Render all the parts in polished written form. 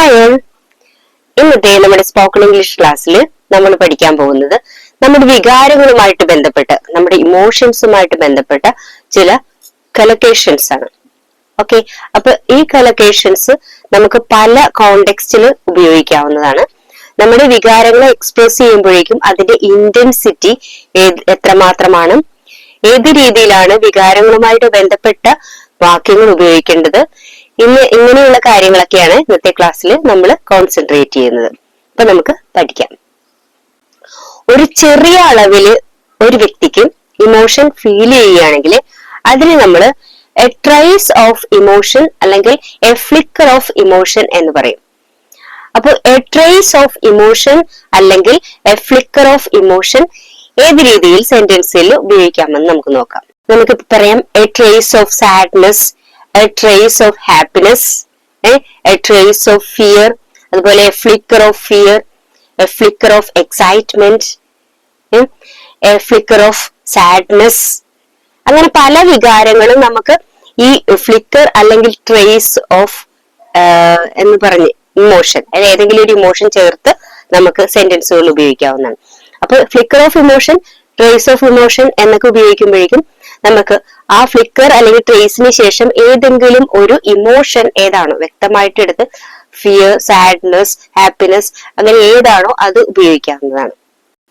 Hi all, ഇന്നത്തെ നമ്മുടെ spoken English ക്ലാസ്സിൽ നമ്മൾ പഠിക്കാൻ പോകുന്നത് നമ്മുടെ വികാരങ്ങളുമായിട്ട് ബന്ധപ്പെട്ട്, നമ്മുടെ ഇമോഷൻസുമായിട്ട് ബന്ധപ്പെട്ട ചില കലക്കേഷൻസ് ആണ്. ഓക്കെ, അപ്പൊ ഈ കലക്കേഷൻസ് നമുക്ക് പല കോണ്ടെക്സ്റ്റിൽ ഉപയോഗിക്കാവുന്നതാണ്. നമ്മുടെ വികാരങ്ങളെ എക്സ്പ്രസ് ചെയ്യുമ്പോഴേക്കും അതിന്റെ ഇന്റൻസിറ്റി എത്രമാത്രമാണ്, ഏത് രീതിയിലാണ് വികാരങ്ങളുമായിട്ട് ബന്ധപ്പെട്ട വാക്യങ്ങൾ ഉപയോഗിക്കേണ്ടത്, ഇങ്ങനെയുള്ള കാര്യങ്ങളൊക്കെയാണ് ഇന്നത്തെ ക്ലാസ്സിൽ നമ്മൾ കോൺസെൻട്രേറ്റ് ചെയ്യുന്നത്. അപ്പൊ നമുക്ക് പഠിക്കാം. ഒരു ചെറിയ അളവില് ഒരു വ്യക്തിക്ക് ഇമോഷൻ ഫീൽ ചെയ്യുകയാണെങ്കിൽ അതിന് നമ്മൾ എ ട്രേസ് ഓഫ് ഇമോഷൻ അല്ലെങ്കിൽ എ ഫ്ലിക്കർ ഓഫ് ഇമോഷൻ എന്ന് പറയും. അപ്പൊ എ ട്രേസ് ഓഫ് ഇമോഷൻ അല്ലെങ്കിൽ എ ഫ്ലിക്കർ ഓഫ് ഇമോഷൻ ഏത് രീതിയിൽ സെന്റൻസിൽ ഉപയോഗിക്കാമെന്ന് നമുക്ക് നോക്കാം. നമുക്ക് പറയാം A trace of sadness, a trace of happiness, a trace of fear, അതുപോലെ a flicker of fear, a flicker of excitement, a flicker of sadness. അങ്ങനെ പല വികാരങ്ങളും നമുക്ക് ഈ ഫ്ലിക്കർ അല്ലെങ്കിൽ ട്രേസ് ഓഫ് എന്ന് പറഞ്ഞ് ഇമോഷൻ, ഏതെങ്കിലും ഒരു ഇമോഷൻ ചേർത്ത് നമുക്ക് സെന്റൻസുകൾ ഉപയോഗിക്കാവുന്നതാണ്. അപ്പൊ flicker of emotion, trace of emotion എന്നൊക്കെ ഉപയോഗിക്കുമ്പോഴേക്കും നമുക്ക് ആ ഫ്ലിക്കർ അല്ലെങ്കിൽ ട്രേസിന് ശേഷം ഏതെങ്കിലും ഒരു ഇമോഷൻ ഏതാണോ വ്യക്തമായിട്ട് എടുത്ത് ഫിയർ, സാഡ്നെസ്, ഹാപ്പിനെസ് അങ്ങനെ ഏതാണോ അത് ഉപയോഗിക്കാവുന്നതാണ്.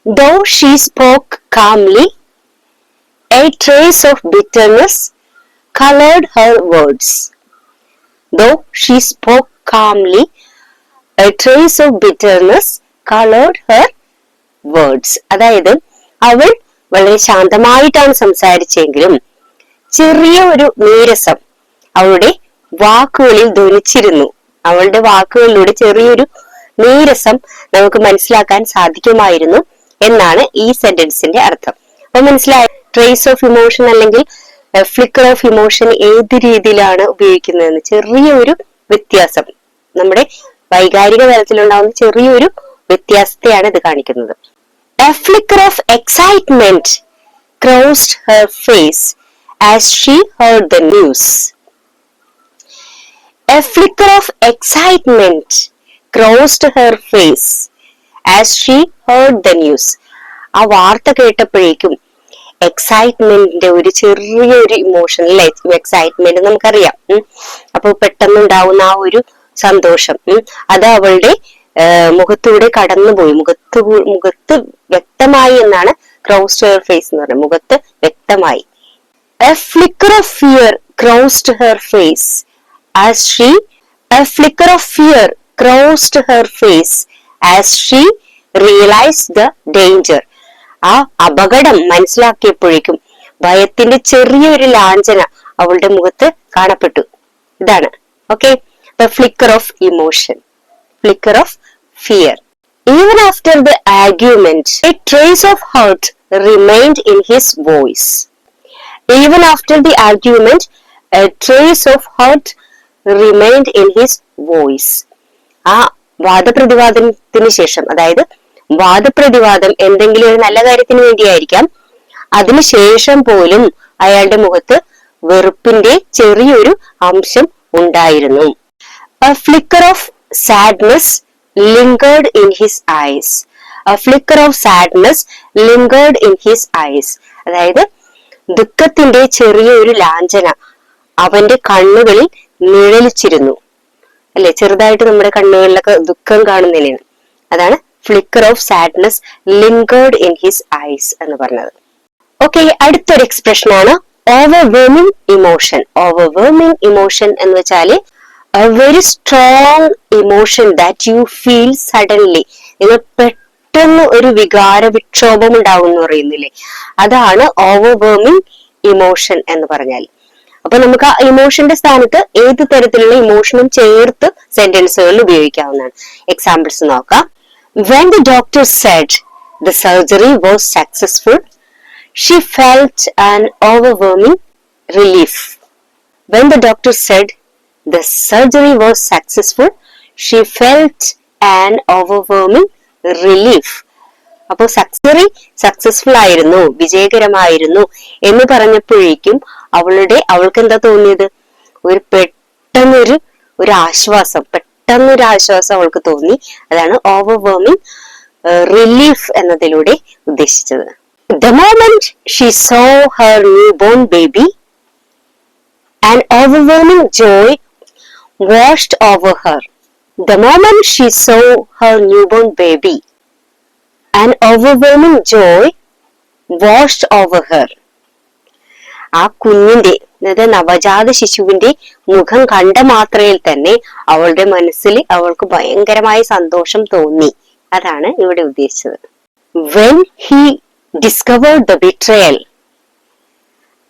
Though she spoke calmly, a trace of bitterness colored her words. Though she spoke calmly, a trace of bitterness colored her words. അതായത് അവൾ വളരെ ശാന്തമായിട്ടാണ് സംസാരിച്ചെങ്കിലും ചെറിയ ഒരു നീരസം അവളുടെ വാക്കുകളിൽ ധ്വനിച്ചിരുന്നു. അവളുടെ വാക്കുകളിലൂടെ ചെറിയൊരു നീരസം നമുക്ക് മനസ്സിലാക്കാൻ സാധിക്കുമായിരുന്നു എന്നാണ് ഈ സെന്റൻസിന്റെ അർത്ഥം. അപ്പൊ മനസ്സിലായ ട്രേസ് ഓഫ് ഇമോഷൻ അല്ലെങ്കിൽ ഫ്ലിക്കർ ഓഫ് ഇമോഷൻ ഏത് രീതിയിലാണ് ഉപയോഗിക്കുന്നതെന്ന്. ചെറിയൊരു വ്യത്യാസം, നമ്മുടെ വൈകാരിക തലത്തിലുണ്ടാവുന്ന ചെറിയൊരു വ്യത്യാസത്തെയാണ് ഇത് കാണിക്കുന്നത്. A flicker of excitement crossed her face as she heard the news. A flicker of excitement crossed her face as she heard the news. ആ വാർത്ത കേട്ടപ്പോഴേക്കും എക്സൈറ്റ്മെന്റിന്റെ ഒരു ചെറിയൊരു ഇമോഷൻ അല്ലെ, എക്സൈറ്റ്മെന്റ് നമുക്കറിയാം. അപ്പൊ പെട്ടെന്നുണ്ടാവുന്ന ആ ഒരു സന്തോഷം അത് അവളുടെ മുഖത്തൂടെ കടന്നുപോയി. മുഖത്ത് വ്യക്തമായി എന്നാണ് ക്രോസ്ഡ് ഹെർ ഫേസ് എന്ന് പറഞ്ഞത്. മുഖത്ത് വ്യക്തമായി. A flicker of fear crossed her face as she a flicker of fear crossed her face as she realized the danger. ആ അപകടം മനസ്സിലാക്കിയപ്പോഴേക്കും ഭയത്തിന്റെ ചെറിയൊരു ലാഞ്ചന അവളുടെ മുഖത്ത് കാണപ്പെട്ടു. ഇതാണ് okay the flicker of emotion, flicker of fear. Even after the argument, a trace of hurt remained in his voice. Even after the argument, a trace of hurt remained in his voice. ആ വാദപ്രതിവാദത്തിന് ശേഷം, അതായത് വാദപ്രതിവാദം എന്തെങ്കിലും ഒരു നല്ല കാര്യത്തിന് വേണ്ടിയായിരിക്കാം, അതിനുശേഷം പോലും അയാളുടെ മുഖത്ത് വെറുപ്പിന്റെ ചെറിയൊരു അംശം ഉണ്ടായിരുന്നു. A flicker of sadness lingered in his eyes. A flicker of sadness lingered in his eyes. അതായത് ദുഃഖത്തിന്റെ ചെറിയൊരു ലാഞ്ചന അവന്റെ കണ്ണുകളിൽ നിഴലിച്ചിരുന്നു അല്ലെ. ചെറുതായിട്ട് നമ്മുടെ കണ്ണുകളിലൊക്കെ ദുഃഖം കാണുന്നതിനാണ്. അതാണ് flicker of sadness lingered in his eyes എന്ന് പറഞ്ഞത്. ഓക്കെ, അടുത്തൊരു എക്സ്പ്രഷൻ ആണ് ഓവർവെർമിംഗ് ഇമോഷൻ. ഓവർവെർമിംഗ് ഇമോഷൻ എന്ന് വെച്ചാല് a very strong emotion that you feel suddenly. നിങ്ങൾ പെട്ടെന്ന് ഒരു വികാര വിക്ഷോഭം ഉണ്ടാവും എന്ന് പറയുന്നില്ലേ, അതാണ് ഓവർവെർമിംഗ് ഇമോഷൻ എന്ന് പറഞ്ഞാൽ. അപ്പൊ നമുക്ക് ആ ഇമോഷന്റെ സ്ഥാനത്ത് ഏത് തരത്തിലുള്ള ഇമോഷനും ചേർത്ത് സെന്റൻസുകളിൽ ഉപയോഗിക്കാവുന്നതാണ്. എക്സാമ്പിൾസ് നോക്കാം. When the doctor said the surgery was successful, she felt an overwhelming relief. When the doctor said the surgery was successful, she felt an overwhelming relief. അപ്പൊ സർജറി സക്സസ്ഫുൾ ആയിരുന്നു, വിജയകരമായിരുന്നു എന്ന് പറഞ്ഞപ്പോഴേക്കും അവൾക്ക് എന്താ തോന്നിയത്? ഒരു പെട്ടെന്നൊരു ആശ്വാസം, പെട്ടെന്നൊരു ആശ്വാസം അവൾക്ക് തോന്നി. അതാണ് ഓവർവെർമിംഗ് റിലീഫ് എന്നതിലൂടെ ഉദ്ദേശിച്ചത്. The moment she saw her newborn baby, an overwhelming joy washed over her. The moment she saw her newborn baby, an overwhelming joy washed over her. ആ കുഞ്ഞിന്റെ, അതായത് നവജാത ശിശുവിന്റെ മുഖം കണ്ട മാത്രയിൽ തന്നെ അവളുടെ മനസ്സിൽ അവൾക്ക് ഭയങ്കരമായ സന്തോഷം തോന്നി. അതാണ് ഇവിടെ ഉദ്ദേശിച്ചത്. When he discovered the betrayal,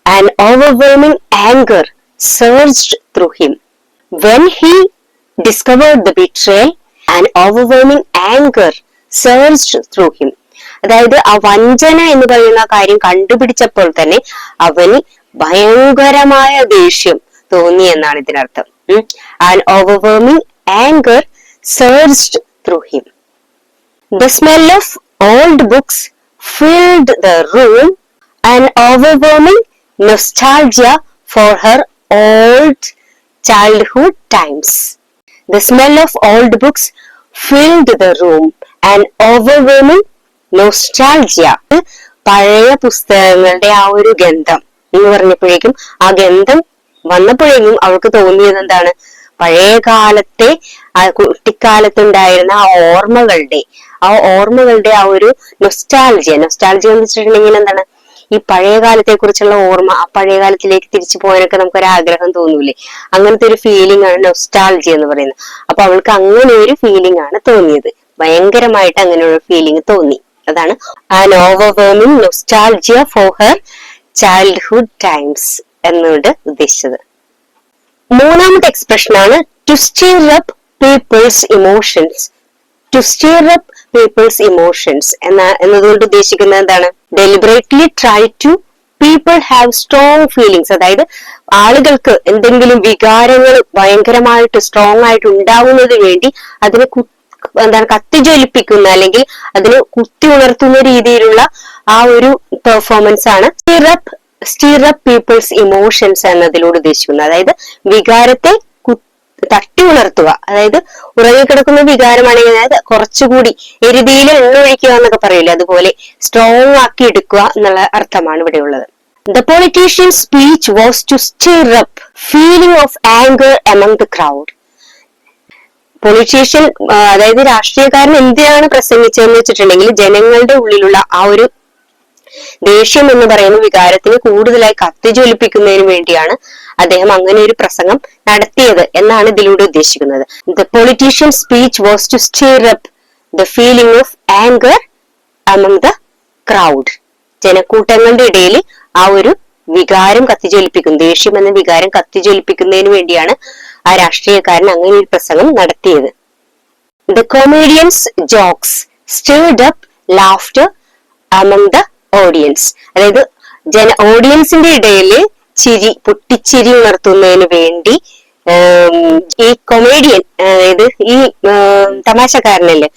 an overwhelming anger surged through him. When he discovered the betrayal, an overwhelming anger surged through him. അതായത് ആ വഞ്ചന എന്ന് പറയുന്ന കാര്യം കണ്ടുപിടിച്ചപ്പോൾ തന്നെ അവന് ഭയങ്കരമായ ദേഷ്യം തോന്നി എന്നാണ് ഇതിനർത്ഥം. An overwhelming anger surged through him. The smell of old books filled the room, an overwhelming nostalgia for her old childhood times. The smell of old books filled the room, an overwhelming nostalgia. പഴയ പുസ്തകങ്ങളുടെ ആ ഒരു ഗന്ധം എന്ന് പറഞ്ഞപ്പോഴേക്കും, ആ ഗന്ധം വന്നപ്പോഴേക്കും അവൾക്ക് തോന്നിയത് എന്താണ്? പഴയ കാലത്തെ കുട്ടിക്കാലത്തുണ്ടായിരുന്ന ആ ഓർമ്മകളുടെ ആ ഒരു നൊസ്റ്റാൾജിയ എന്ന് വെച്ചിട്ടുണ്ടെങ്കിൽ എന്താണ്? ഈ പഴയ കാലത്തെ കുറിച്ചുള്ള ഓർമ്മ, ആ പഴയ കാലത്തിലേക്ക് തിരിച്ചു പോകാനൊക്കെ നമുക്കൊരു ആഗ്രഹം തോന്നൂലേ? അങ്ങനത്തെ ഒരു ഫീലിംഗ് ആണ് നൊസ്റ്റാൾജിയ എന്ന് പറയുന്നത്. അപ്പൊ അവൾക്ക് അങ്ങനെ ഒരു ഫീലിംഗ് ആണ് തോന്നിയത്, ഭയങ്കരമായിട്ട് അങ്ങനെ ഒരു ഫീലിംഗ് തോന്നി. അതാണ് an overwhelming nostalgia for her childhood times എന്നുകൊണ്ട് ഉദ്ദേശിച്ചത്. മൂന്നാമത്തെ എക്സ്പ്രഷൻ ആണ് to stir up people's emotions. To stir up people's emotions എന്നതുകൊണ്ട് ഉദ്ദേശിക്കുന്നത് എന്താണ്? Deliberately try to people have strong feelings. അതായത് ആളുകൾക്ക് എന്തെങ്കിലും വികാരങ്ങൾ ഭയങ്കരമായിട്ട് സ്ട്രോങ് ആയിട്ട് ഉണ്ടാവുന്നതിന് വേണ്ടി അതിനെ കത്തിജ്വലിപ്പിക്കുന്ന അല്ലെങ്കിൽ അതിന് കുത്തി ഉണർത്തുന്ന രീതിയിലുള്ള ആ ഒരു പെർഫോമൻസ് ആണ് stir up people's emotions എന്നതിലൂടെ ഉദ്ദേശിക്കുന്നത്. അതായത് വികാരത്തെ തട്ടി ഉണർത്തുക, അതായത് ഉറങ്ങിക്കിടക്കുന്ന വികാരമാണെങ്കിൽ അതായത് കുറച്ചുകൂടി എരുതിയിൽ എണ്ണ ഒഴിക്കുക എന്നൊക്കെ പറയില്ലേ, അതുപോലെ സ്ട്രോങ് ആക്കി എടുക്കുക എന്നുള്ള അർത്ഥമാണ് ഇവിടെ ഉള്ളത്. The politician's speech was to stir up feeling of anger among the crowd. Politician അതായത് രാഷ്ട്രീയക്കാരൻ എന്തിനാണ് പ്രസംഗിച്ചതെന്ന് വെച്ചിട്ടുണ്ടെങ്കിൽ ജനങ്ങളുടെ ഉള്ളിലുള്ള ആ ഒരു ദേഷ്യം എന്ന് പറയുന്ന വികാരത്തിന് കൂടുതലായി കത്തിജ്വലിപ്പിക്കുന്നതിന് വേണ്ടിയാണ് അദ്ദേഹം അങ്ങനെ ഒരു പ്രസംഗം നടത്തിയത് എന്നാണ് ഇതിലൂടെ ഉദ്ദേശിക്കുന്നത്. The politician's speech was to stir up the feeling of anger among the crowd. ജനക്കൂട്ടങ്ങളുടെ ഇടയിൽ ആ ഒരു വികാരം കത്തിജ്വലിപ്പിക്കും, ദേഷ്യം എന്ന വികാരം കത്തിജ്വലിപ്പിക്കുന്നതിന് വേണ്ടിയാണ് ആ രാഷ്ട്രീയക്കാരൻ അങ്ങനെ ഒരു പ്രസംഗം നടത്തിയത്. The comedian's jokes stirred up laughter among the audience. അതായത് ഓഡിയൻസിന്റെ ഇടയിൽ പൊട്ടിച്ചിരി ഉണർത്തുന്നതിന് വേണ്ടി ഈ കൊമേഡിയൻ, അതായത് ഈ തമാശക്കാരനല്ലേ,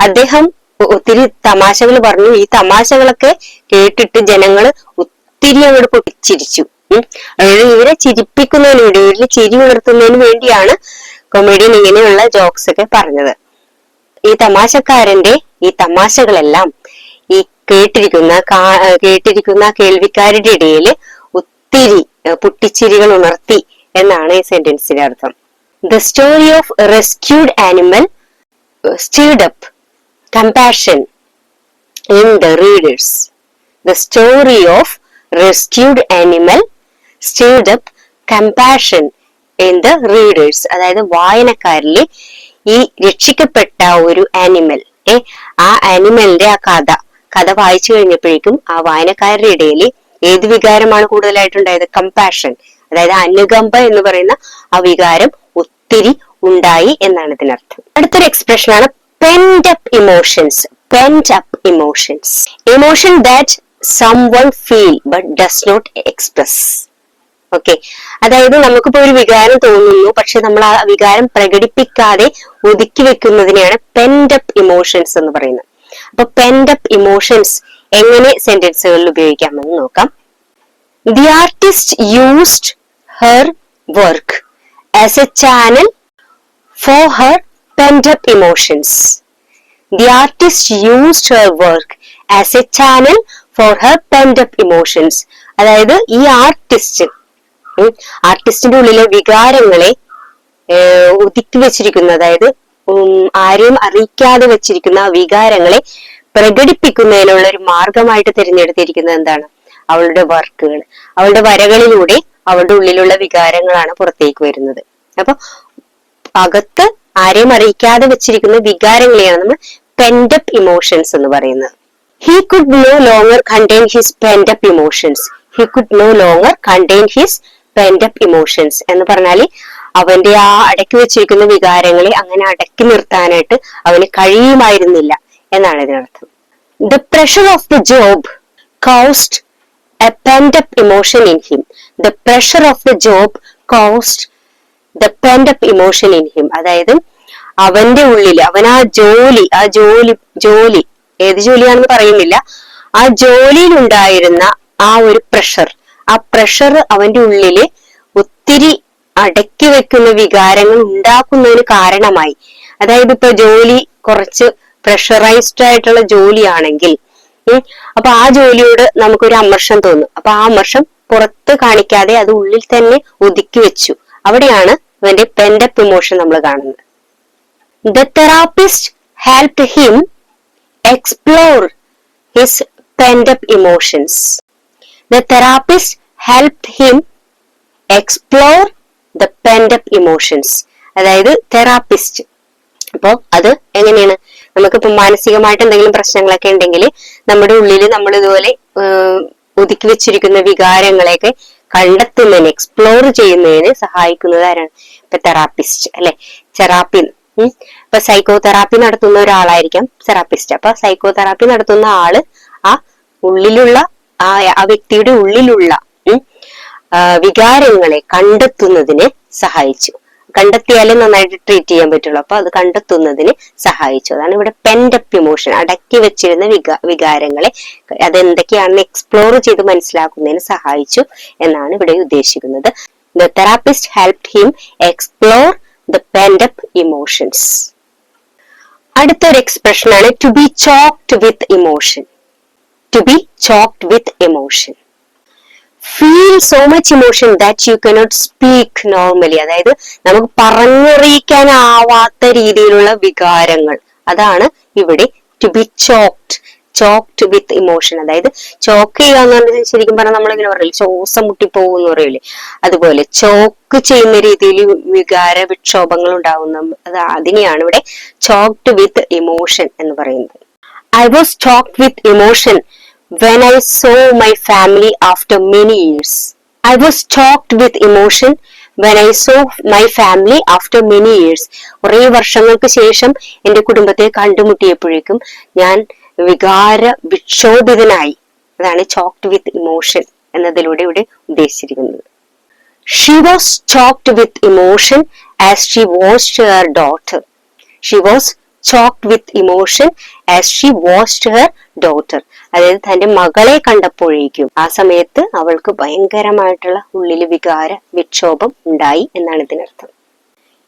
അദ്ദേഹം ഒത്തിരി തമാശകൾ പറഞ്ഞു. ഈ തമാശകളൊക്കെ കേട്ടിട്ട് ജനങ്ങള് ഒത്തിരി അങ്ങോട്ട് പൊട്ടിച്ചിരിച്ചു. അതായത് ഇവരെ ചിരിപ്പിക്കുന്നതിന് വേണ്ടി, ഇവരിൽ ചിരി ഉണർത്തുന്നതിന് വേണ്ടിയാണ് കൊമേഡിയൻ ഇങ്ങനെയുള്ള ജോക്സ് ഒക്കെ പറഞ്ഞത്. ഈ തമാശക്കാരന്റെ ഈ തമാശകളെല്ലാം ഈ കേട്ടിരിക്കുന്ന കേൾവിക്കാരുടെ ഇടയിൽ ഒത്തിരി പൊട്ടിച്ചിരികൾ ഉണർത്തി എന്നാണ് ഈ സെന്റൻസിന്റെ അർത്ഥം. The story of a rescued animal stirred up compassion in the readers. The story of rescued animal stirred up compassion in the readers. അതായത് വായനക്കാരില് ഈ രക്ഷിക്കപ്പെട്ട ഒരു ആനിമൽ, ആ ആനിമലിന്റെ ആ കഥ വായിച്ചു കഴിഞ്ഞപ്പോഴേക്കും ആ വായനക്കാരുടെ ഇടയിൽ ഏത് വികാരമാണ് കൂടുതലായിട്ടുണ്ടായത്? കമ്പാഷൻ, അതായത് അനുകമ്പ എന്ന് പറയുന്ന ആ വികാരം ഒത്തിരി ഉണ്ടായി എന്നാണ് ഇതിനർത്ഥം. അടുത്തൊരു എക്സ്പ്രഷൻ ആണ് pent up emotions. Pent up emotions, emotion that someone feel but does not express. Okay, അതായത് നമുക്കിപ്പോ ഒരു വികാരം തോന്നുന്നു, പക്ഷെ നമ്മൾ ആ വികാരം പ്രകടിപ്പിക്കാതെ ഒതുക്കി വെക്കുന്നതിനെയാണ് pent up emotions എന്ന് പറയുന്നത്. അപ്പൊ pent up emotions എങ്ങനെ സെന്റൻസുകളിൽ ഉപയോഗിക്കാമെന്ന് നോക്കാം. The artist used her work as a channel for her pent up emotions. The artist used her work as a channel for her pent up emotions. അതായത് ഈ ആർട്ടിസ്റ്റിന്റെ ഉള്ളിലെ വികാരങ്ങളെ ഒതുക്കി വെച്ചിരിക്കുന്ന, അതായത് ആരെയും അറിയിക്കാതെ വെച്ചിരിക്കുന്ന ആ വികാരങ്ങളെ പ്രകടിപ്പിക്കുന്നതിനുള്ള ഒരു മാർഗമായിട്ട് തിരഞ്ഞെടുത്തിരിക്കുന്നത് എന്താണ്? അവളുടെ വർക്കുകൾ. അവളുടെ വരകളിലൂടെ അവളുടെ ഉള്ളിലുള്ള വികാരങ്ങളാണ് പുറത്തേക്ക് വരുന്നത്. അപ്പൊ അകത്ത് ആരെയും അറിയിക്കാതെ വെച്ചിരിക്കുന്ന വികാരങ്ങളെയാണ് നമ്മൾ pent up emotions എന്ന് പറയുന്നത്. He could no longer contain his pent up emotions. He could no longer contain his pent up emotions എന്ന് പറഞ്ഞാല് അവന്റെ ആ അടക്കി വെച്ചിരിക്കുന്ന വികാരങ്ങളെ അങ്ങനെ അടക്കി നിർത്താനായിട്ട് അവന് കഴിയുമായിരുന്നില്ല എന്നാണ് ഇതിനർത്ഥം. The pressure of the job caused a pent up emotion in him. The pressure of the job caused the pent up emotion in him. അതായത് അവന്റെ ഉള്ളിൽ അവൻ ആ ജോലി ഏത് ജോലിയാണെന്ന് പറയുന്നില്ല, ആ ജോലിയിൽ ഉണ്ടായിരുന്ന ആ ഒരു ആ പ്രഷർ അവന്റെ ഉള്ളില് ഒത്തിരി അടക്കി വെക്കുന്ന വികാരങ്ങൾ ഉണ്ടാക്കുന്നതിന് കാരണമായി. അതായത് ഇപ്പൊ ജോലി കുറച്ച് പ്രഷറൈസ്ഡ് ആയിട്ടുള്ള ജോലിയാണെങ്കിൽ അപ്പൊ ആ ജോലിയോട് നമുക്കൊരു അമർഷം തോന്നും. അപ്പൊ ആ അമർഷം പുറത്ത് കാണിക്കാതെ അത് ഉള്ളിൽ തന്നെ ഒതുക്കി വെച്ചു. അവിടെയാണ് അവന്റെ pent up emotion നമ്മൾ കാണുന്നത്. The therapist helped him explore his pent up emotions. The therapist helped him explore the pent up emotions. അതായത് തെറാപ്പിസ്റ്റ്. അപ്പൊ അത് എങ്ങനെയാണ്? നമുക്കിപ്പോ മാനസികമായിട്ട് എന്തെങ്കിലും പ്രശ്നങ്ങളൊക്കെ ഉണ്ടെങ്കിൽ നമ്മുടെ ഉള്ളിൽ നമ്മൾ ഇതുപോലെ ഒതുക്കി വെച്ചിരിക്കുന്ന വികാരങ്ങളെയൊക്കെ കണ്ടെത്തുന്നതിന്, എക്സ്പ്ലോർ ചെയ്യുന്നതിന് സഹായിക്കുന്നത് ആരാണ്? ഇപ്പൊ തെറാപ്പിസ്റ്റ് അല്ലെ. തെറാപ്പി ഇപ്പൊ സൈക്കോ തെറാപ്പി നടത്തുന്ന ഒരാളായിരിക്കാം തെറാപ്പിസ്റ്റ്. അപ്പൊ സൈക്കോ തെറാപ്പി നടത്തുന്ന ആള് ആ ഉള്ളിലുള്ള ആ വ്യക്തിയുടെ ഉള്ളിലുള്ള വികാരങ്ങളെ കണ്ടെത്തുന്നതിന് സഹായിച്ചു. കണ്ടെത്തിയാലേ നന്നായിട്ട് ട്രീറ്റ് ചെയ്യാൻ പറ്റുള്ളൂ. അപ്പൊ അത് കണ്ടെത്തുന്നതിന് സഹായിച്ചു. അതാണ് ഇവിടെ pent up emotion. അടക്കി വെച്ചിരുന്ന വികാരങ്ങളെ അതെന്തൊക്കെയാണെന്ന് എക്സ്പ്ലോർ ചെയ്ത് മനസ്സിലാക്കുന്നതിന് സഹായിച്ചു എന്നാണ് ഇവിടെ ഉദ്ദേശിക്കുന്നത്. The therapist helped him explore the pent up emotions. അടുത്തൊരു എക്സ്പ്രഷൻ ആണ് to be choked with emotion. To be choked with emotion. Feel so much emotion that you cannot speak normally. അതായത് നമുക്ക് പറഞ്ഞറിയിക്കാനാവാത്ത രീതിയിലുള്ള വികാരങ്ങൾ, അതാണ് ഇവിടെ to be choked with emotion. അതായത് chalk ചെയ്യുക എന്ന് പറഞ്ഞാൽ ശരിക്കും പറഞ്ഞാൽ നമ്മളിങ്ങനെ പറയില്ലേ, ശ്വാസം മുട്ടിപ്പോകുന്ന പറയില്ലേ, അതുപോലെ ചോക്ക് ചെയ്യുന്ന രീതിയിൽ വികാര വിക്ഷോഭങ്ങൾ ഉണ്ടാവുന്ന അതിനെയാണ് ഇവിടെ choked with emotion എന്ന് പറയുന്നത്. I was choked with emotion when I saw my family after many years. I was choked with emotion when I saw my family after many years. കുറേ വർഷങ്ങൾക്ക് ശേഷം എന്റെ കുടുംബത്തെ കണ്ടുമുട്ടിയപ്പോഴേക്കും ഞാൻ വികാര വിക്ഷോഭിതനായി. അതാണ് choked with emotion എന്നതിലൂടെ ഇവിടെ ഉദ്ദേശിച്ചിരിക്കുന്നത്. She was choked with emotion as she watched her daughter. She was choked with emotion as she watched her daughter. അതായത് തന്റെ മകളെ കണ്ടപ്പോഴേക്കും ആ സമയത്ത് അവൾക്ക് ഭയങ്കരമായിട്ടുള്ള ഉള്ളിൽ വികാര വിക്ഷോഭം ഉണ്ടായി എന്നാണ് ഇതിനർത്ഥം.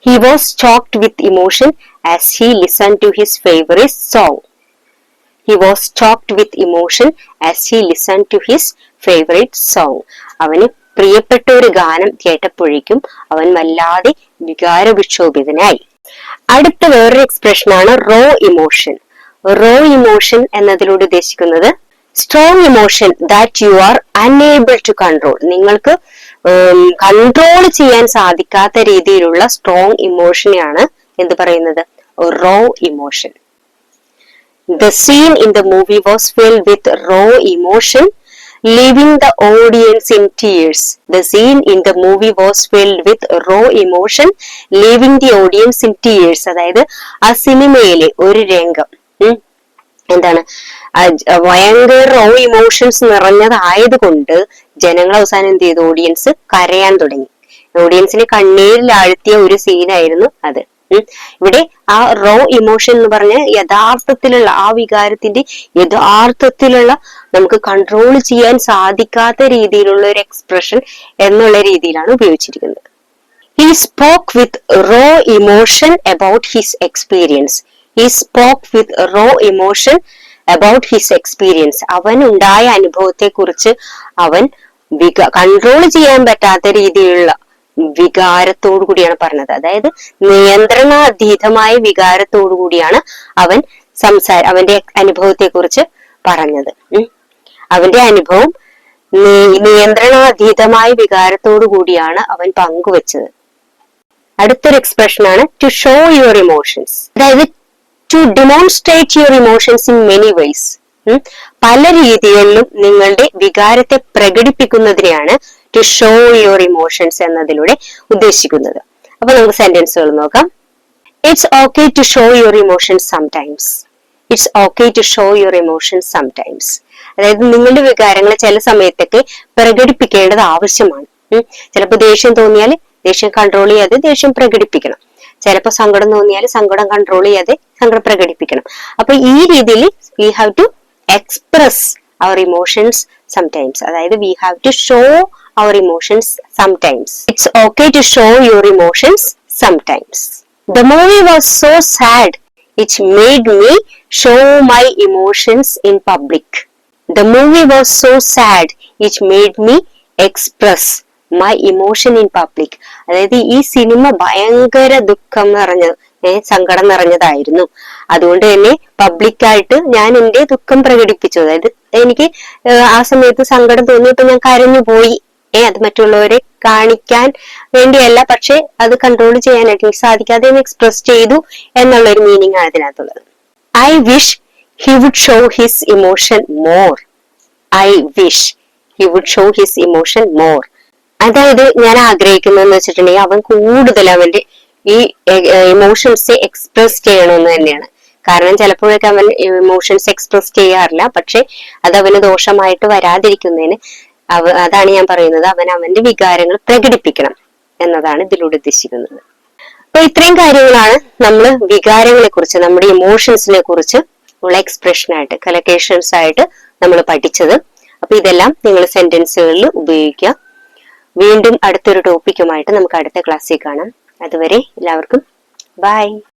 He was choked with emotion as he listened to his favorite song. He was choked with emotion as he listened to his favorite song. അവന് പ്രിയപ്പെട്ട ഒരു ഗാനം കേട്ടപ്പോഴേക്കും അവൻ വല്ലാതെ വികാര വിക്ഷോഭിതനായി. അടുത്ത വേറൊരു എക്സ്പ്രഷൻ ആണ് റോ ഇമോഷൻ. റോ ഇമോഷൻ എന്നതിലൂടെ ഉദ്ദേശിക്കുന്നത് strong emotion that you are unable to control. നിങ്ങൾക്ക് കൺട്രോൾ ചെയ്യാൻ സാധിക്കാത്ത രീതിയിലുള്ള സ്ട്രോങ് ഇമോഷനെയാണ് എന്ത് പറയുന്നത്? Raw emotion. The scene in the movie was filled with raw emotion, leaving the audience in tears. The scene in the movie was filled with raw emotion, leaving the audience in tears. അതായത് ആ സിനിമയിലെ ഒരു രംഗം എന്താണ് ഭയങ്കര raw emotions നിറഞ്ഞതായത് കൊണ്ട് ജനങ്ങൾ അവസാനം എന്ത് ചെയ്തു? ഓഡിയൻസ് കരയാൻ തുടങ്ങി. ഓഡിയൻസിനെ കണ്ണീരിൽ ആഴ്ത്തിയ ഒരു സീനായിരുന്നു അത്. ഇവിടെ ആ റോ ഇമോഷൻ എന്ന് പറഞ്ഞ യഥാർത്ഥത്തിലുള്ള ആ വികാരത്തിന്റെ യഥാർത്ഥത്തിലുള്ള നമുക്ക് കൺട്രോൾ ചെയ്യാൻ സാധിക്കാത്ത രീതിയിലുള്ള ഒരു എക്സ്പ്രഷൻ എന്നുള്ള രീതിയിലാണ് ഉപയോഗിച്ചിരിക്കുന്നത്. He spoke with raw emotion about his experience. He spoke with raw emotion about his experience. അവൻ ഉണ്ടായ അനുഭവത്തെ കുറിച്ച് അവൻ കൺട്രോൾ ചെയ്യാൻ പറ്റാത്ത രീതിയിലുള്ള വികാരത്തോടു കൂടിയാണ് പറഞ്ഞത്. അതായത് നിയന്ത്രണാതീതമായ വികാരത്തോടു കൂടിയാണ് അവൻ അവന്റെ അനുഭവത്തെ കുറിച്ച് പറഞ്ഞത്. അവന്റെ അനുഭവം നിയന്ത്രണാതീതമായ വികാരത്തോടു കൂടിയാണ് അവൻ പങ്കുവച്ചത്. അടുത്തൊരു എക്സ്പ്രഷൻ ആണ് ടു ഷോ യുവർ ഇമോഷൻസ്. അതായത് to demonstrate your emotions in many ways. പല രീതികളിലും നിങ്ങളുടെ വികാരത്തെ പ്രകടിപ്പിക്കുന്നതിനെയാണ് ടു ഷോ യുവർ ഇമോഷൻസ് എന്നതിലൂടെ ഉദ്ദേശിക്കുന്നത്. അപ്പൊ നമുക്ക് സെന്റൻസുകൾ നോക്കാം. It's okay to show your emotions sometimes. It's okay to show your emotions sometimes. അതായത് നിങ്ങളുടെ വികാരങ്ങളെ ചില സമയത്തൊക്കെ പ്രകടിപ്പിക്കേണ്ടത് ആവശ്യമാണ്. ചിലപ്പോൾ ദേഷ്യം തോന്നിയാൽ ദേഷ്യം കൺട്രോൾ ചെയ്യാതെ ദേഷ്യം പ്രകടിപ്പിക്കണം. ചിലപ്പോൾ സങ്കടം തോന്നിയാൽ സങ്കടം കൺട്രോൾ ചെയ്യാതെ സങ്കടം പ്രകടിപ്പിക്കണം. അപ്പൊ ഈ രീതിയിൽ we have to express our emotions sometimes. അതായത് we have to show our emotions sometimes. It's okay to show your emotions sometimes. The movie was so sad, it made me show my emotions in public. The movie was so sad, it made me express my emotion in public. അതായത് ഈ cinema ഭയങ്കര ദുഃഖം നിറഞ്ഞത്, സങ്കടം നിറഞ്ഞതായിരുന്നു. അതുകൊണ്ട് തന്നെ പബ്ലിക്കായിട്ട് ഞാൻ എന്റെ ദുഃഖം പ്രകടിപ്പിച്ചു. അതായത് എനിക്ക് ആ സമയത്ത് സങ്കടം തോന്നിയപ്പോ ഞാൻ കരഞ്ഞു പോയി. അത് മറ്റുള്ളവരെ കാണിക്കാൻ വേണ്ടിയല്ല, പക്ഷെ അത് കൺട്രോൾ ചെയ്യാനായിട്ട് എനിക്ക് സാധിക്കാതെ എക്സ്പ്രസ് ചെയ്തു എന്നുള്ളൊരു മീനിങ് ആണ് അതിനകത്തുള്ളത്. I wish he would show his emotion more. I wish he would show his emotion more. അതായത് ഞാൻ ആഗ്രഹിക്കുന്നതെന്ന് വെച്ചിട്ടുണ്ടെങ്കിൽ അവൻ കൂടുതൽ അവന്റെ ഈ ഇമോഷൻസ് എക്സ്പ്രസ് ചെയ്യണമെന്ന് തന്നെയാണ്. കാരണം ചിലപ്പോഴൊക്കെ അവൻ ഇമോഷൻസ് എക്സ്പ്രസ് ചെയ്യാറില്ല, പക്ഷെ അത് അവന് ദോഷമായിട്ട് വരാതിരിക്കുന്നതിന് അതാണ് ഞാൻ പറയുന്നത്, അവൻ അവന്റെ വികാരങ്ങൾ പ്രകടിപ്പിക്കണം എന്നതാണ് ഇതിലൂടെ ഉദ്ദേശിക്കുന്നത്. അപ്പൊ ഇത്രയും കാര്യങ്ങളാണ് നമ്മൾ വികാരങ്ങളെ കുറിച്ച്, നമ്മുടെ ഇമോഷൻസിനെ കുറിച്ച് ഉള്ള എക്സ്പ്രഷൻ ആയിട്ട്, കലക്കേഷൻസ് ആയിട്ട് നമ്മൾ പഠിച്ചത്. അപ്പൊ ഇതെല്ലാം നിങ്ങൾ സെന്റൻസുകളിൽ ഉപയോഗിക്കുക. വീണ്ടും അടുത്തൊരു ടോപ്പിക്കുമായിട്ട് നമുക്ക് അടുത്ത ക്ലാസ്സിൽ കാണാം. അതുവരെ എല്ലാവർക്കും ബൈ.